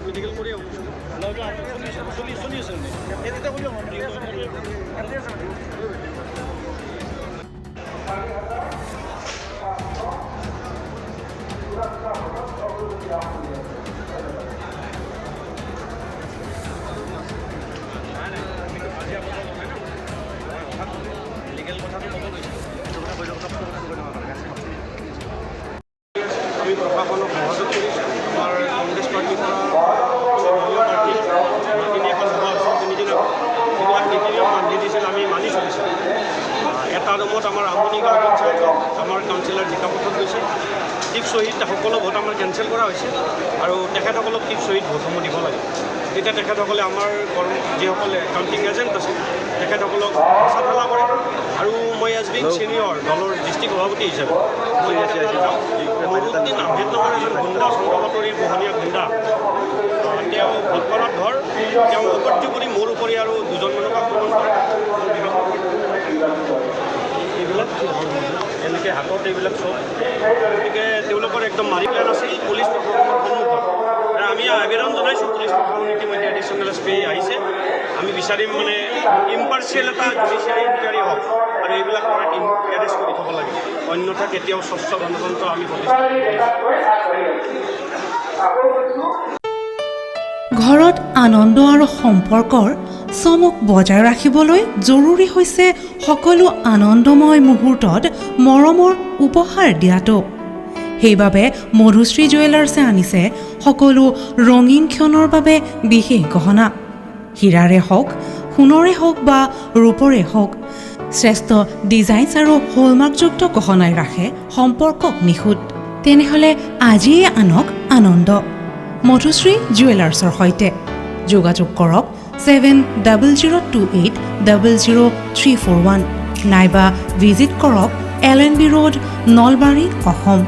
medical কৰি চলি আছে মেডিকেল কথাটো ক'ব আমি প্ৰশাসনক সহযোগ কৰিছোঁ আমাৰ কংগ্ৰেছ পাৰ্টিৰ পৰা দলীয় পাৰ্টি তিনি এখন সভা হৈছিল তিনিদিন যিবিলাক নীতি নিয়ম বান্ধি দিছিল আমি মানি চলিছোঁ এটা ৰুমত আমাৰ আমনি গাঁও পঞ্চায়ত আমাৰ কাউন্সিলৰ জিকা পথত গৈছে টিপ শ্বহীদ সকলো ভোট আমাৰ কেঞ্চেল কৰা হৈছে আৰু তেখেতসকলক টিপ শ্বহীদ ভোটসমূহ দিব লাগে তেতিয়া তেখেতসকলে আমাৰ যিসকলে কাউণ্টিং এজেণ্ট আছে তেখেতসকলক চাফালা কৰে আৰু মই এজ বিং ছিনিয়ৰ দলৰ ডিষ্ট্ৰিক্ট সভাপতি হিচাপে মই ইয়াতে যাওঁ নুৰুদ্দিন আহমেদ নামৰ এজন গুণ্ডা চন্দ্ৰবাতৰিৰ পোহনীয়া গুণ্ডা তেওঁ ভোটখনত ধৰ তেওঁ উপৰ্যুপৰি মোৰ উপৰি আৰু দুজনমানক আক্ৰমণ কৰে এইবিলাক এনেকৈ হাতত এইবিলাক চব গতিকে তেওঁলোকৰ একদম মাৰি প্লেন আছিল পুলিচ প্ৰশাসনৰ সন্মুখত আমি আবেদন জনাইছোঁ পুলিচ প্ৰশাসন ইতিমধ্যে এডিশ্যনেল এছ পি আহিছে আমি বিচাৰিম মানে ইম্পাৰ্চিয়েল এটা জুডিচিয়াৰী ইনকুৱাৰী হওক আৰু এইবিলাক এৰেষ্ট কৰি থ'ব লাগে অন্যথা কেতিয়াও স্বচ্ছ গণতন্ত্ৰ আমি প্ৰতিষ্ঠা ঘৰত আনন্দ আৰু সম্পৰ্কৰ চমক বজাই ৰাখিবলৈ জৰুৰী হৈছে সকলো আনন্দময় মুহূৰ্তত মৰমৰ উপহাৰ দিয়াটো সেইবাবে মধুশ্ৰী জুৱেলাৰ্ছে আনিছে সকলো ৰঙীন ক্ষণৰ বাবে বিশেষ গহনা হীৰাৰে হওক সোণৰে হওক বা ৰূপৰে হওক শ্ৰেষ্ঠ ডিজাইনছ আৰু হলমাৰ্কযুক্ত গহনাই ৰাখে সম্পৰ্কক নিখুঁত তেনেহ'লে আজিয়ে আনক আনন্দ মধুশ্ৰী জুৱেলাৰ্ছৰ সৈতে যোগাযোগ কৰক 7002800341 নাইবা ভিজিট কৰক LNB ৰোড নলবাৰী অসম